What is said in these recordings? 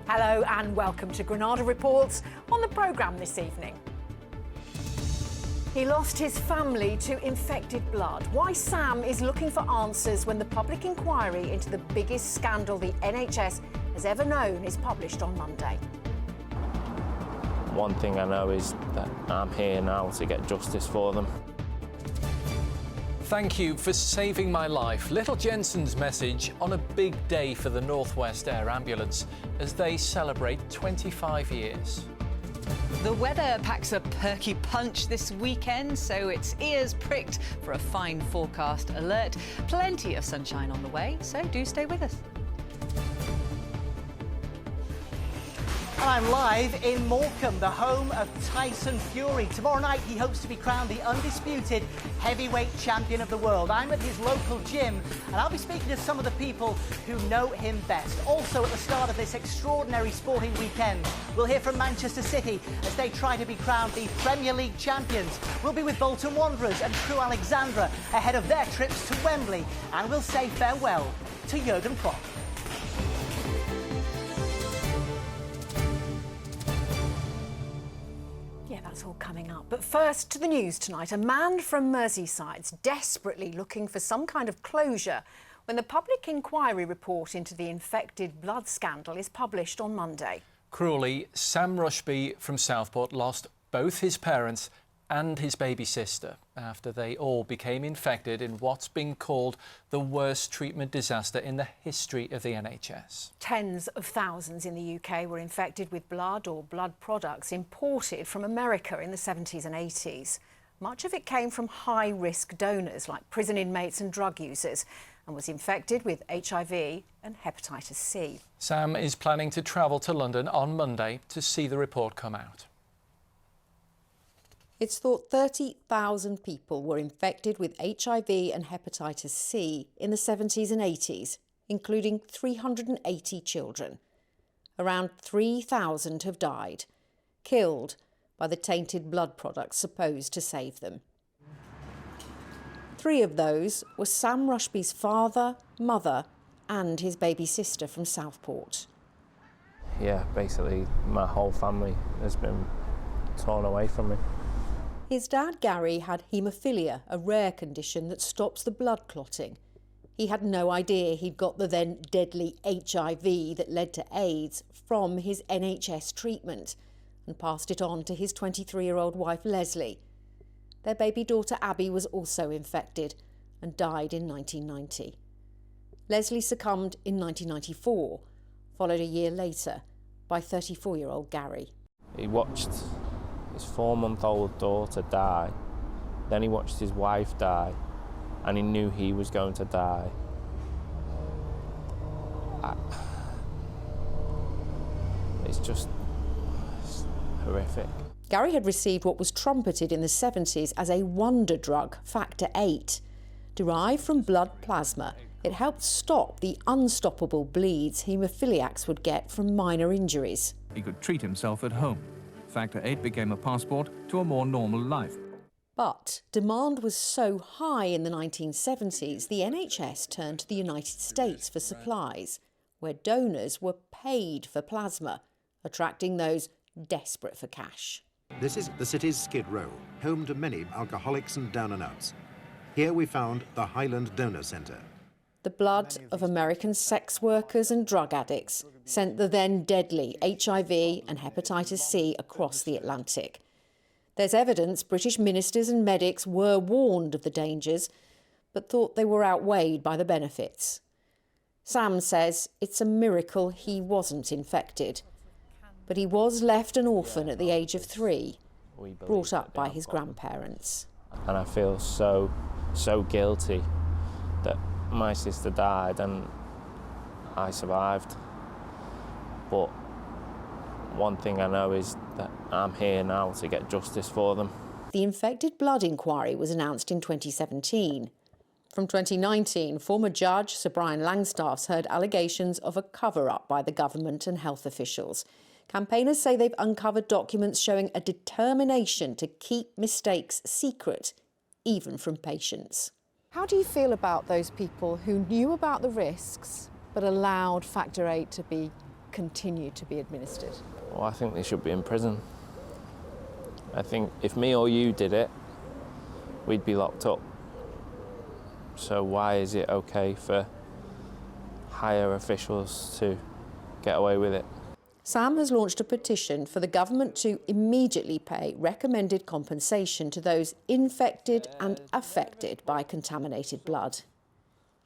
Hello and welcome to Granada Reports. On the programme this evening, he lost his family to infected blood. Why Sam is looking for answers when the public inquiry into the biggest scandal the NHS has ever known is published on Monday. One thing I know is that I'm here now to get justice for them. Thank you for saving my life. Little Jensen's message on a big day for the North West Air Ambulance as they celebrate 25 years. The weather packs a perky punch this weekend, so it's ears pricked for a fine forecast alert. Plenty of sunshine on the way, so do stay with us. And I'm live in Morecambe, the home of Tyson Fury. Tomorrow night he hopes to be crowned the undisputed heavyweight champion of the world. I'm at his local gym and I'll be speaking to some of the people who know him best. Also at the start of this extraordinary sporting weekend, we'll hear from Manchester City as they try to be crowned the Premier League champions. We'll be with Bolton Wanderers and Crewe Alexandra ahead of their trips to Wembley. And we'll say farewell to Jurgen Klopp. Yeah, that's all coming up. But first to the news tonight. A man from Merseyside's desperately looking for some kind of closure when the public inquiry report into the infected blood scandal is published on Monday. Cruelly, Sam Rushby from Southport lost both his parents and his baby sister after they all became infected in what's been called the worst treatment disaster in the history of the NHS. Tens of thousands in the UK were infected with blood or blood products imported from America in the 70s and 80s. Much of it came from high-risk donors like prison inmates and drug users and was infected with HIV and hepatitis C. Sam is planning to travel to London on Monday to see the report come out. It's thought 30,000 people were infected with HIV and hepatitis C in the 70s and 80s, including 380 children. Around 3,000 have died, killed by the tainted blood products supposed to save them. 3 of those were Sam Rushby's father, mother and his baby sister from Southport. Yeah, basically my whole family has been torn away from me. His dad, Gary, had haemophilia, a rare condition that stops the blood clotting. He had no idea he'd got the then deadly HIV that led to AIDS from his NHS treatment and passed it on to his 23-year-old wife, Leslie. Their baby daughter, Abby, was also infected and died in 1990. Leslie succumbed in 1994, followed a year later by 34-year-old Gary. He watched his 4-month-old daughter die, then he watched his wife die, and he knew he was going to die. It's horrific. Gary had received what was trumpeted in the 70s as a wonder drug, Factor VIII. Derived from blood plasma, it helped stop the unstoppable bleeds haemophiliacs would get from minor injuries. He could treat himself at home. Factor VIII became a passport to a more normal life. But demand was so high in the 1970s, the NHS turned to the United States for supplies, where donors were paid for plasma, attracting those desperate for cash. This is the city's Skid Row, home to many alcoholics and down and outs. Here we found the Highland Donor Centre. The blood of American sex workers and drug addicts sent the then deadly HIV and hepatitis C across the Atlantic. There's evidence British ministers and medics were warned of the dangers, but thought they were outweighed by the benefits. Sam says it's a miracle he wasn't infected, but he was left an orphan at the age of 3, brought up by his grandparents. And I feel so guilty that my sister died and I survived. But one thing I know is that I'm here now to get justice for them. The infected blood inquiry was announced in 2017. From 2019, former judge Sir Brian Langstaff's heard allegations of a cover-up by the government and health officials. Campaigners say they've uncovered documents showing a determination to keep mistakes secret, even from patients. How do you feel about those people who knew about the risks but allowed Factor VIII to be continue to be administered? Well, I think they should be in prison. I think if me or you did it, we'd be locked up. So why is it okay for higher officials to get away with it? Sam has launched a petition for the government to immediately pay recommended compensation to those infected and affected by contaminated blood.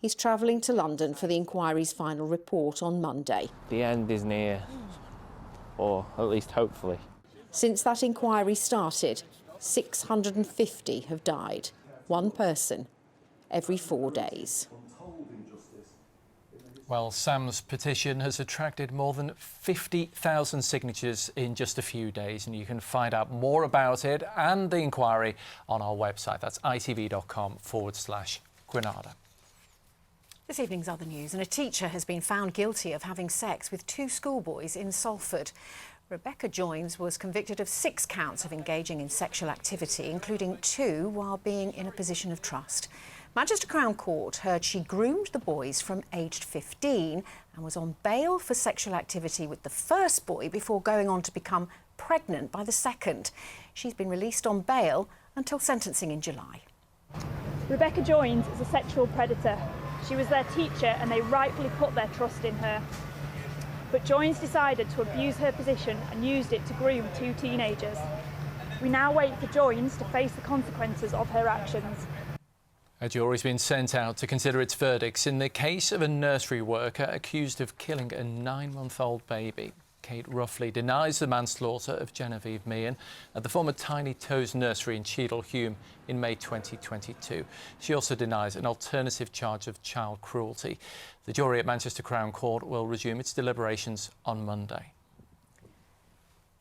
He's travelling to London for the inquiry's final report on Monday. The end is near, or at least hopefully. Since that inquiry started, 650 have died, one person every 4 days. Well, Sam's petition has attracted more than 50,000 signatures in just a few days, and you can find out more about it and the inquiry on our website. That's itv.com/Granada. This evening's other news, and a teacher has been found guilty of having sex with 2 schoolboys in Salford. Rebecca Joins was convicted of 6 counts of engaging in sexual activity, including 2 while being in a position of trust. Manchester Crown Court heard she groomed the boys from aged 15 and was on bail for sexual activity with the first boy before going on to become pregnant by the second. She's been released on bail until sentencing in July. Rebecca Joins is a sexual predator. She was their teacher and they rightfully put their trust in her. But Joins decided to abuse her position and used it to groom 2 teenagers. We now wait for Joins to face the consequences of her actions. A jury's been sent out to consider its verdicts in the case of a nursery worker accused of killing a 9-month-old baby. Kate Ruffley denies the manslaughter of Genevieve Meehan at the former Tiny Toes nursery in Cheadle Hulme in May 2022. She also denies an alternative charge of child cruelty. The jury at Manchester Crown Court will resume its deliberations on Monday.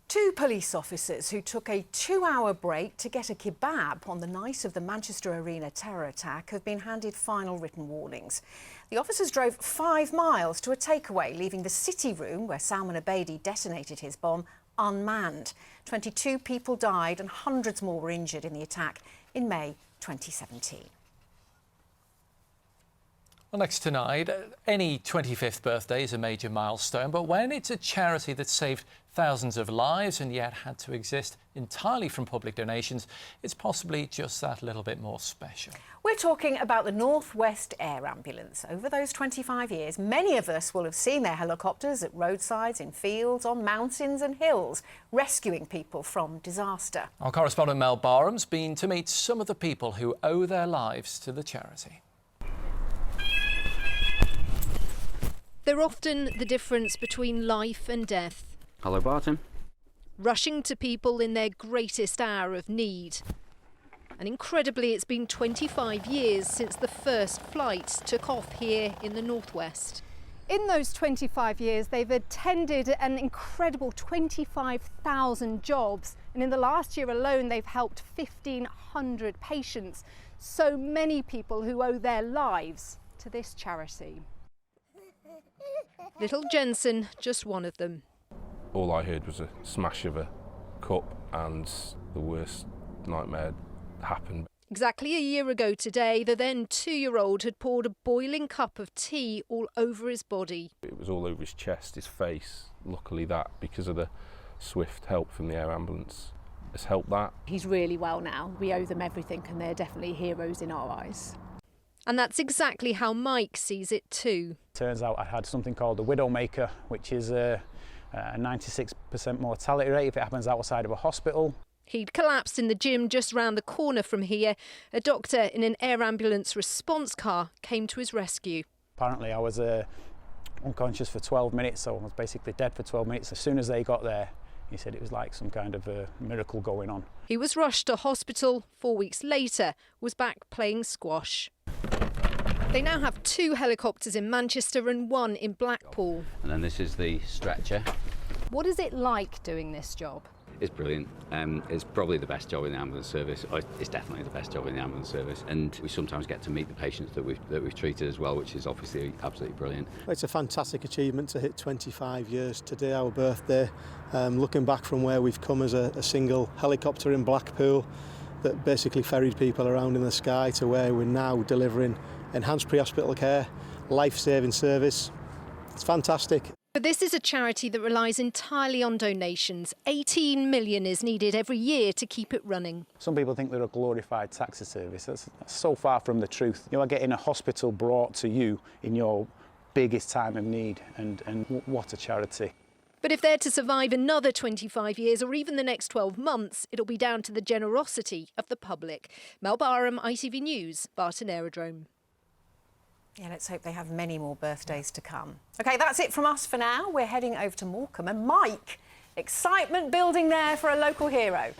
2 police officers who took a 2-hour break to get a kebab on the night of the Manchester Arena terror attack have been handed final written warnings. The officers drove 5 miles to a takeaway, leaving the city room where Salman Abedi detonated his bomb unmanned. 22 people died and hundreds more were injured in the attack in May 2017. Well, next tonight, any 25th birthday is a major milestone, but when it's a charity that saved thousands of lives and yet had to exist entirely from public donations, it's possibly just that little bit more special. We're talking about the North West Air Ambulance. Over those 25 years, many of us will have seen their helicopters at roadsides, in fields, on mountains and hills, rescuing people from disaster. Our correspondent Mel Barham's been to meet some of the people who owe their lives to the charity. They're often the difference between life and death. Hello, Barton. Rushing to people in their greatest hour of need. And incredibly, it's been 25 years since the first flights took off here in the Northwest. In those 25 years, they've attended an incredible 25,000 jobs. And in the last year alone, they've helped 1,500 patients. So many people who owe their lives to this charity. Little Jensen, just one of them. All I heard was a smash of a cup and the worst nightmare happened. Exactly a year ago today, the then 2-year-old had poured a boiling cup of tea all over his body. It was all over his chest, his face. Luckily that, because of the swift help from the air ambulance, has helped that. He's really well now. We owe them everything and they're definitely heroes in our eyes. And that's exactly how Mike sees it too. Turns out I had something called a widowmaker, which is a 96% mortality rate if it happens outside of a hospital. He'd collapsed in the gym just round the corner from here. A doctor in an air ambulance response car came to his rescue. Apparently I was unconscious for 12 minutes, so I was basically dead for 12 minutes. As soon as they got there, he said it was like some kind of a miracle going on. He was rushed to hospital. 4 weeks later, was back playing squash. They now have 2 helicopters in Manchester and 1 in Blackpool. And then this is the stretcher. What is it like doing this job? It's brilliant. It's probably the best job in the ambulance service. It's definitely the best job in the ambulance service. And we sometimes get to meet the patients that we've treated as well, which is obviously absolutely brilliant. It's a fantastic achievement to hit 25 years today, our birthday. Looking back from where we've come as a single helicopter in Blackpool that basically ferried people around in the sky to where we're now delivering enhanced pre-hospital care, life-saving service. It's fantastic. But this is a charity that relies entirely on donations. 18 million is needed every year to keep it running. Some people think they're a glorified taxi service. That's so far from the truth. You are getting a hospital brought to you in your biggest time of need, and what a charity. But if they're to survive another 25 years or even the next 12 months, it'll be down to the generosity of the public. Mel Barham, ITV News, Barton Aerodrome. Yeah, let's hope they have many more birthdays to come. OK, that's it from us for now. We're heading over to Morecambe. And Mike, excitement building there for a local hero.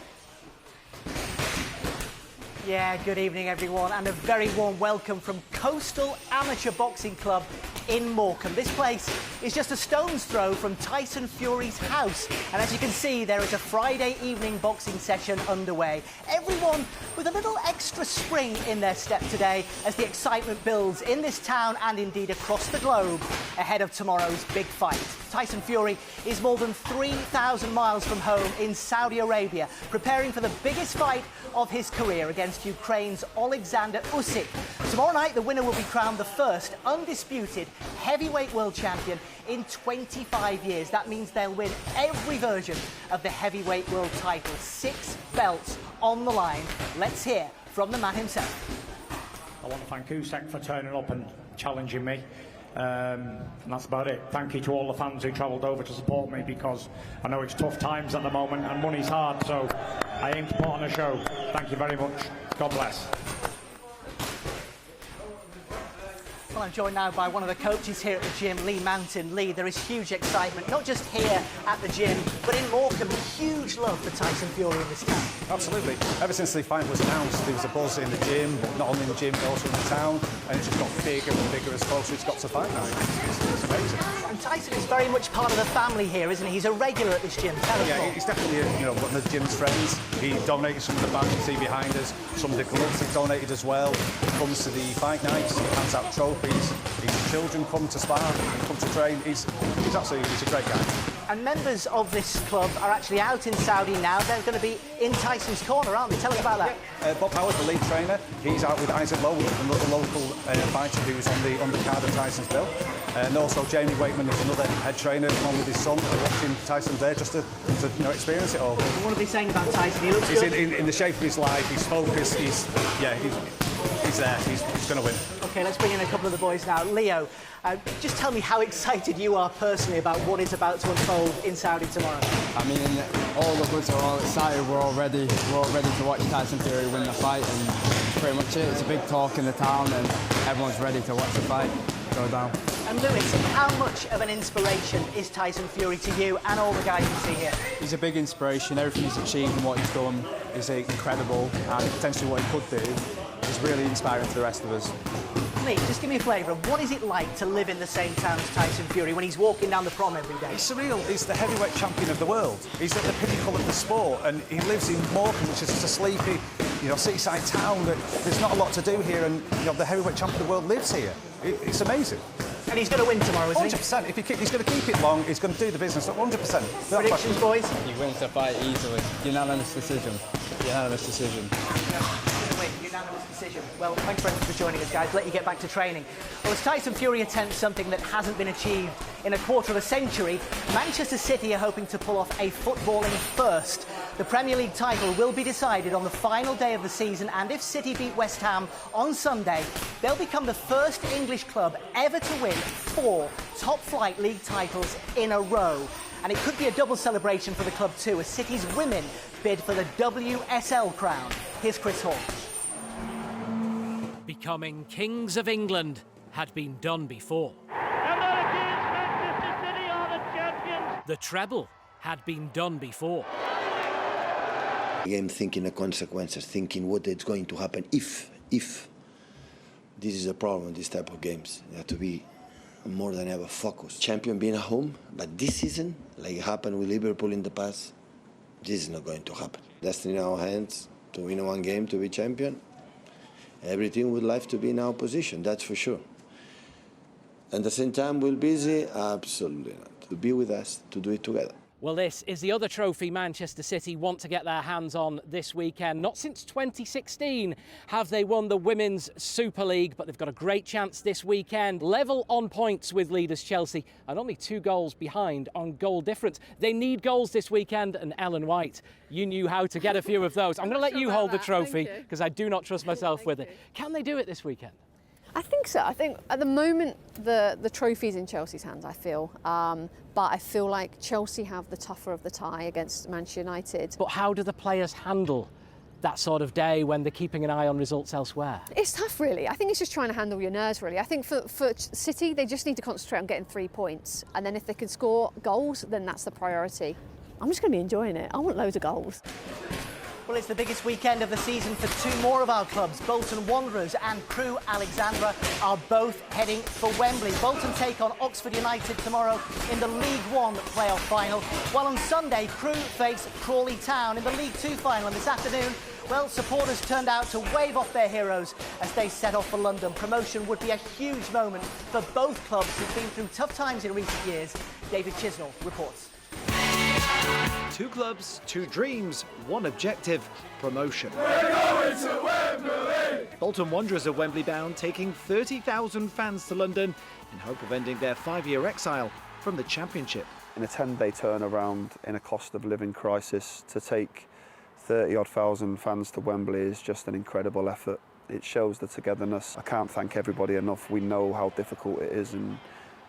Yeah, good evening, everyone, and a very warm welcome from Coastal Amateur Boxing Club in Morecambe. This place is just a stone's throw from Tyson Fury's house, and as you can see, there is a Friday evening boxing session underway. Everyone with a little extra spring in their step today as the excitement builds in this town and indeed across the globe ahead of tomorrow's big fight. Tyson Fury is more than 3,000 miles from home in Saudi Arabia, preparing for the biggest fight of his career against Ukraine's Alexander Usyk. Tomorrow night, the winner will be crowned the first undisputed heavyweight world champion in 25 years. That means they'll win every version of the heavyweight world title. 6 belts on the line. Let's hear from the man himself. I want to thank Usyk for turning up and challenging me. And that's about it. Thank you to all the fans who travelled over to support me, because I know it's tough times at the moment and money's hard, so I aim to put on a show. Thank you very much. God bless. Well, I'm joined now by one of the coaches here at the gym, Lee Mountain. Lee, there is huge excitement, not just here at the gym, but in Morecambe. Huge love for Tyson Fury in this town. Absolutely. Ever since the fight was announced, there was a buzz in the gym, but not only in the gym, but also in the town, and it's just got bigger and bigger as closer it's got to fight now. It's amazing. And Tyson is very much part of the family here, isn't he? He's a regular at this gym. Tell us more. He's definitely one of the gym's friends. He donated some of the bags you see behind us, some of the gloves he's donated as well. He comes to the fight nights, he hands out trophies. His children come to spar and come to train. He's a great guy. And members of this club are actually out in Saudi now. They're going to be in Tyson's corner, aren't they? Tell us about that. Bob Howard, the lead trainer, he's out with Isaac Lowe, another local fighter who's on the undercard of Tyson's bill. And also Jamie Wakeman is another head trainer, along with his son, watching Tyson there just to experience it all. What are they saying about Tyson? He looks good. In the shape of his life, he's focused, he's there, he's going to win. OK, let's bring in a couple of the boys now. Leo, just tell me how excited you are personally about what is about to unfold in Saudi tomorrow. I mean, all of us are all excited. We're all ready to watch Tyson Fury win the fight, and that's pretty much it. It's a big talk in the town, and everyone's ready to watch the fight go down. And Lewis, how much of an inspiration is Tyson Fury to you and all the guys you see here? He's a big inspiration. Everything he's achieved and what he's done is incredible, and potentially what he could do is really inspiring to the rest of us. Lee, just give me a flavour of what is it like to live in the same town as Tyson Fury when he's walking down the prom every day? It's surreal. He's the heavyweight champion of the world. He's at the pinnacle of the sport, and he lives in Morecambe, which is just a sleepy, seaside town. That there's not a lot to do here, and the heavyweight champion of the world lives here. It's amazing. And he's going to win tomorrow, isn't he? 100%. He's going to keep it long. He's going to do the business. 100%. Predictions, boys? He wins the fight easily. Unanimous decision. Unanimous decision. Unanimous decision. Well, thanks very much for joining us, guys. Let you get back to training. Well, as Tyson Fury attempts something that hasn't been achieved in a quarter of a century, Manchester City are hoping to pull off a footballing first. The Premier League title will be decided on the final day of the season, and if City beat West Ham on Sunday, they'll become the first English club ever to win 4 top-flight league titles in a row. And it could be a double celebration for the club too, as City's women bid for the WSL crown. Here's Chris Hall. Becoming kings of England had been done before. And there it is, Manchester City are the champions. The treble had been done before. Again, thinking the consequences, thinking what is going to happen if. This is a problem in this type of games. You have to be more than ever focused. Champion being at home, but this season, like it happened with Liverpool in the past, this is not going to happen. Destiny in our hands to win one game, to be champion. Every team would like to be in our position, that's for sure. At the same time, we're busy? Absolutely not. To be with us, to do it together. Well, this is the other trophy Manchester City want to get their hands on this weekend. Not since 2016 have they won the Women's Super League, but they've got a great chance this weekend. Level on points with leaders Chelsea and only 2 goals behind on goal difference. They need goals this weekend, and Ellen White, you knew how to get a few of those. I'm going to let you hold the trophy because I do not trust myself with it. Can they do it this weekend? I think so. I think at the moment the trophy's in Chelsea's hands, I feel. But I feel like Chelsea have the tougher of the tie against Manchester United. But how do the players handle that sort of day when they're keeping an eye on results elsewhere? It's tough, really. I think it's just trying to handle your nerves, really. I think for City, they just need to concentrate on getting 3 points. And then if they can score goals, then that's the priority. I'm just going to be enjoying it. I want loads of goals. Well, it's the biggest weekend of the season for 2 more of our clubs. Bolton Wanderers and Crewe Alexandra are both heading for Wembley. Bolton take on Oxford United tomorrow in the League One playoff final, while on Sunday Crewe face Crawley Town in the League Two final. And this afternoon, well, supporters turned out to wave off their heroes as they set off for London. Promotion would be a huge moment for both clubs who've been through tough times in recent years. David Chisnell reports. 2 clubs, 2 dreams, 1 objective, promotion. We're going to Wembley! Bolton Wanderers are Wembley bound, taking 30,000 fans to London in hope of ending their 5-year exile from the Championship. In a 10-day turnaround in a cost of living crisis, to take 30-odd thousand fans to Wembley is just an incredible effort. It shows the togetherness. I can't thank everybody enough. We know how difficult it is and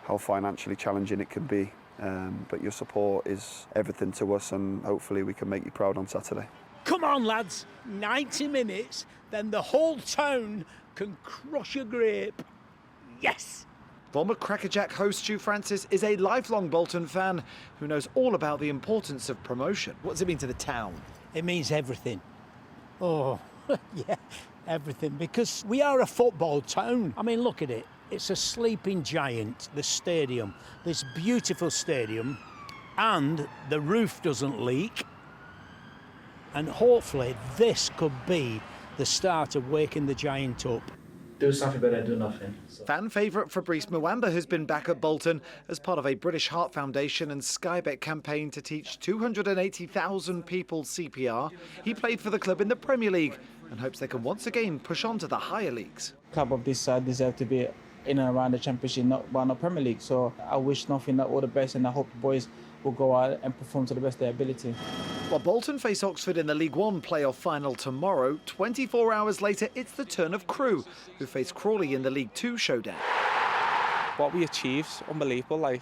how financially challenging it can be. But your support is everything to us, and hopefully we can make you proud on Saturday. Come on, lads, 90 minutes, then the whole town can crush a grape. Yes! Former Crackerjack host Stu Francis is a lifelong Bolton fan who knows all about the importance of promotion. What does it mean to the town? It means everything. Oh, yeah, everything, because we are a football town. I mean, look at it. It's a sleeping giant, the stadium, this beautiful stadium, and the roof doesn't leak. And hopefully this could be the start of waking the giant up. Do something better than do nothing. So. Fan favourite Fabrice Muamba has been back at Bolton as part of a British Heart Foundation and Sky Bet campaign to teach 280,000 people CPR. He played for the club in the Premier League and hopes they can once again push on to the higher leagues. A club of this size deserve to be in and around the Championship, not one of Premier League. So I wish nothing but all the best, and I hope the boys will go out and perform to the best of their ability. While Bolton face Oxford in the League One playoff final tomorrow, 24 hours later it's the turn of Crewe, who face Crawley in the League Two showdown. What we achieved, unbelievable. Like,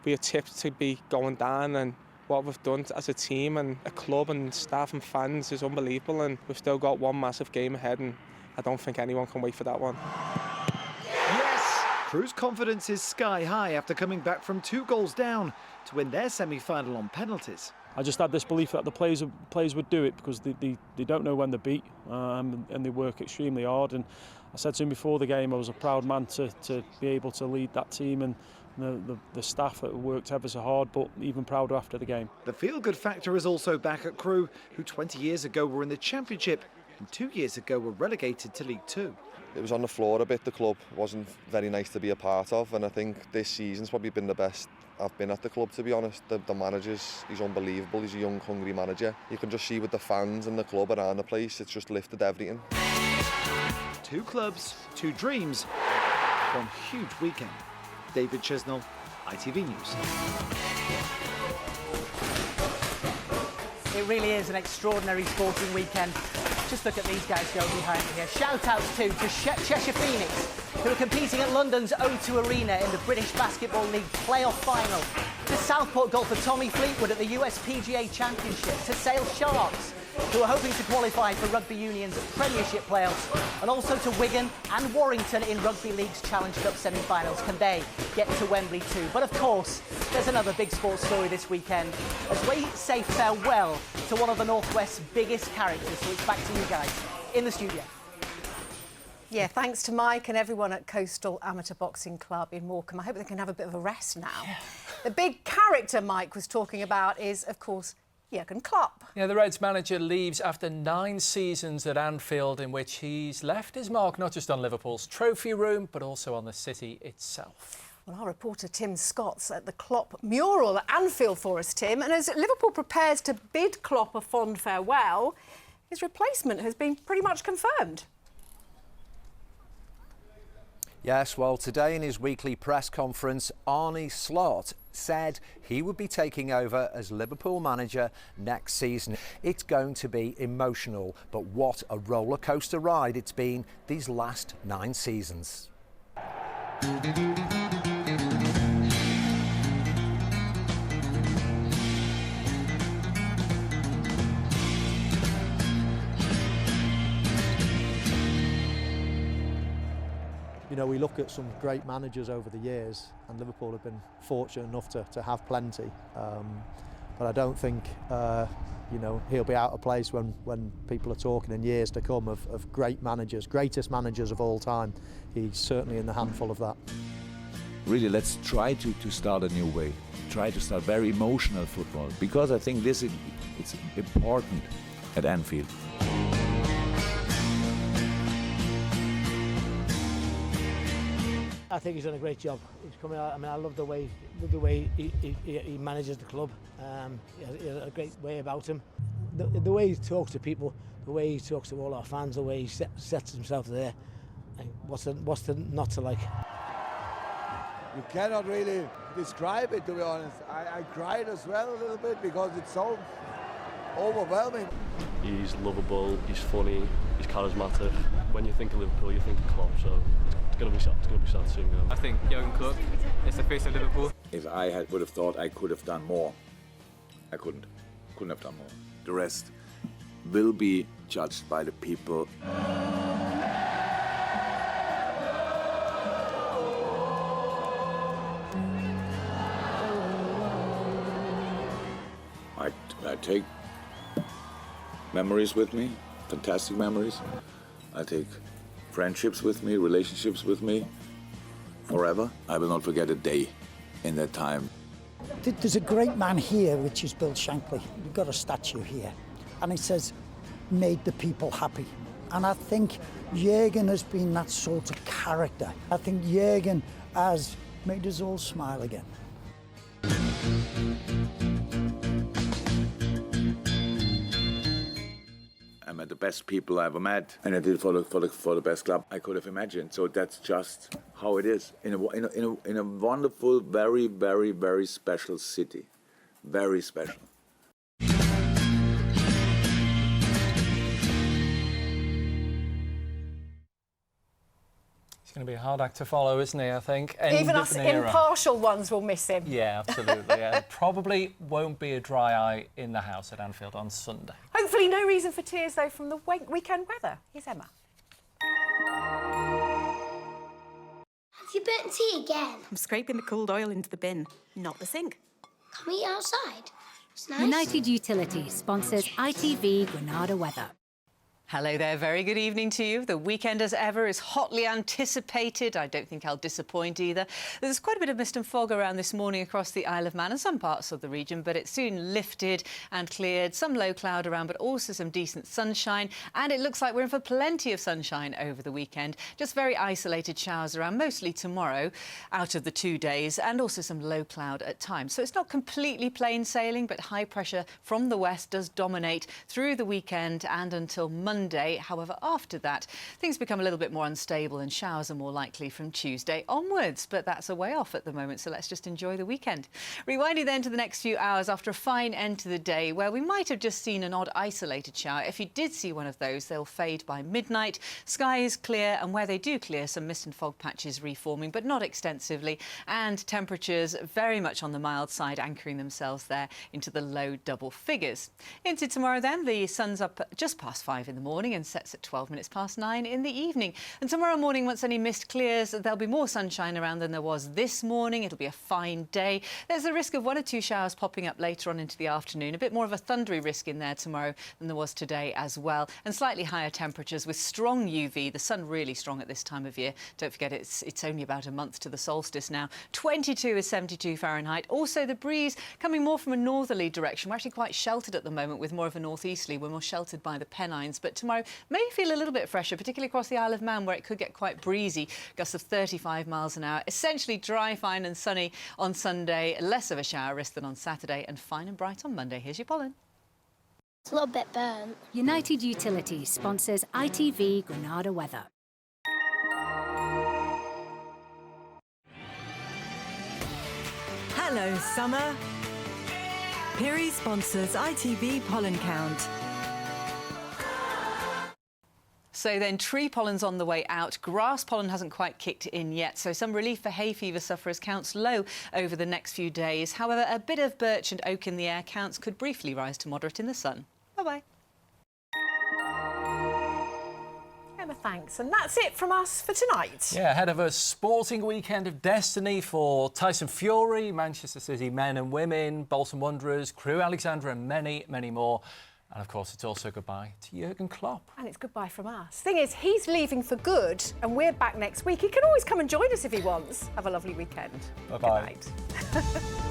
we are tipped to be going down, and what we've done as a team and a club and staff and fans is unbelievable, and we've still got one massive game ahead, and I don't think anyone can wait for that one. Crewe's confidence is sky high after coming back from 2 goals down to win their semi-final on penalties. I just had this belief that the players would do it because they don't know when they're beat and they work extremely hard. And I said to him before the game I was a proud man to be able to lead that team, and the staff that worked ever so hard, but even prouder after the game. The feel-good factor is also back at Crewe, who 20 years ago were in the Championship and 2 years ago were relegated to League Two. It was on the floor a bit, the club wasn't very nice to be a part of, and I think this season's probably been the best I've been at the club, to be honest. The manager's, he's unbelievable, he's a young, hungry manager. You can just see with the fans and the club around the place, it's just lifted everything. 2 clubs, 2 dreams, 1 huge weekend. David Chisnell, ITV News. It really is an extraordinary sporting weekend. Just look at these guys go behind me here. Shout-outs to Cheshire Phoenix, who are competing at London's O2 Arena in the British Basketball League playoff final. To Southport golfer Tommy Fleetwood at the US PGA Championship. To Sale Sharks, who are hoping to qualify for Rugby Union's Premiership playoffs. And also to Wigan and Warrington in Rugby League's Challenge Cup semi-finals. Can they get to Wembley too? But of course, there's another big sports story this weekend as we say farewell to one of the Northwest's biggest characters. So it's back to you guys in the studio. Yeah, thanks to Mike and everyone at Coastal Amateur Boxing Club in Morecambe. I hope they can have a bit of a rest now. Yeah. The big character Mike was talking about is, of course, Jurgen Klopp. Yeah, the Reds manager leaves after 9 seasons at Anfield, in which he's left his mark not just on Liverpool's trophy room, but also on the city itself. Well, our reporter Tim Scott's at the Klopp mural at Anfield for us, Tim. And as Liverpool prepares to bid Klopp a fond farewell, his replacement has been pretty much confirmed. Yes, well, today in his weekly press conference, Arne Slot said he would be taking over as Liverpool manager next season. It's going to be emotional, but what a roller coaster ride it's been these last 9 seasons. You know, we look at some great managers over the years, and Liverpool have been fortunate enough to have plenty. But I don't think, you know, he'll be out of place when people are talking in years to come of great managers, greatest managers of all time. He's certainly in the handful of that. Really, let's try to start a new way. Try to start very emotional football, because I think it's important at Anfield. I think he's done a great job. He's coming out. I mean, I love the way he manages the club. He has a great way about him. The way he talks to people, the way he talks to all our fans, the way he sets himself there. And what's the not to like? You cannot really describe it, to be honest. I cried as well a little bit because it's so overwhelming. He's lovable. He's funny. He's charismatic. When you think of Liverpool, you think of Klopp. So. It's going to be sad soon. I think Jurgen Klopp is the face of Liverpool. If I would have thought I could have done more, I couldn't have done more. The rest will be judged by the people. I take memories with me, fantastic memories. I take friendships with me, relationships with me, forever. I will not forget a day in that time. There's a great man here, which is Bill Shankly. We've got a statue here. And it says, made the people happy. And I think Jurgen has been that sort of character. I think Jurgen has made us all smile again. I met the best people I ever met, and I did it for the best club I could have imagined. So that's just how it is in a wonderful, very, very, very special city, very special. It's going to be a hard act to follow, isn't he, I think? Even us impartial ones will miss him. Yeah, absolutely. Yeah. Probably won't be a dry eye in the house at Anfield on Sunday. Hopefully no reason for tears, though, from the weekend weather. Here's Emma. Have you burnt tea again? I'm scraping the cooled oil into the bin, not the sink. Can we eat outside? It's nice. United Utilities sponsors ITV Granada weather. Hello there, very good evening to you. The weekend, as ever, is hotly anticipated. I don't think I'll disappoint either. There's quite a bit of mist and fog around this morning across the Isle of Man and some parts of the region, but it soon lifted and cleared. Some low cloud around, but also some decent sunshine. And it looks like we're in for plenty of sunshine over the weekend. Just very isolated showers around, mostly tomorrow, out of the 2 days, and also some low cloud at times. So it's not completely plain sailing, but high pressure from the west does dominate through the weekend and until Monday. However, after that, things become a little bit more unstable and showers are more likely from Tuesday onwards. But that's a way off at the moment, so let's just enjoy the weekend. Rewinding then to the next few hours after a fine end to the day where we might have just seen an odd isolated shower. If you did see one of those, they'll fade by midnight. Sky is clear, and where they do clear, some mist and fog patches reforming, but not extensively. And temperatures very much on the mild side, anchoring themselves there into the low double figures. Into tomorrow then, the sun's up just past 5 in the morning and sets at 12 minutes past 9 in the evening. And tomorrow morning, once any mist clears, there'll be more sunshine around than there was this morning. It'll be a fine day. There's a risk of 1 or 2 showers popping up later on into the afternoon. A bit more of a thundery risk in there tomorrow than there was today as well. And slightly higher temperatures with strong UV. The sun really strong at this time of year. Don't forget, it's only about a month to the solstice now. 22 is 72 Fahrenheit. Also, the breeze coming more from a northerly direction. We're actually quite sheltered at the moment with more of a northeasterly. We're more sheltered by the Pennines. But but tomorrow may feel a little bit fresher, particularly across the Isle of Man, where it could get quite breezy, gusts of 35 miles an hour. Essentially dry, fine and sunny on Sunday, less of a shower risk than on Saturday, and fine and bright on Monday. Here's your pollen. It's a little bit burnt. United Utilities sponsors ITV Granada weather. Hello, summer. Piri sponsors ITV Pollen Count. So then tree pollen's on the way out. Grass pollen hasn't quite kicked in yet, so some relief for hay fever sufferers. Counts low over the next few days. However, a bit of birch and oak in the air. Counts could briefly rise to moderate in the sun. Bye-bye. Emma, thanks. And that's it from us for tonight. Yeah, ahead of a sporting weekend of destiny for Tyson Fury, Manchester City men and women, Bolton Wanderers, Crewe Alexandra and many, many more. And of course, it's also goodbye to Jurgen Klopp. And it's goodbye from us. Thing is, he's leaving for good and we're back next week. He can always come and join us if he wants. Have a lovely weekend. Bye-bye. Good night.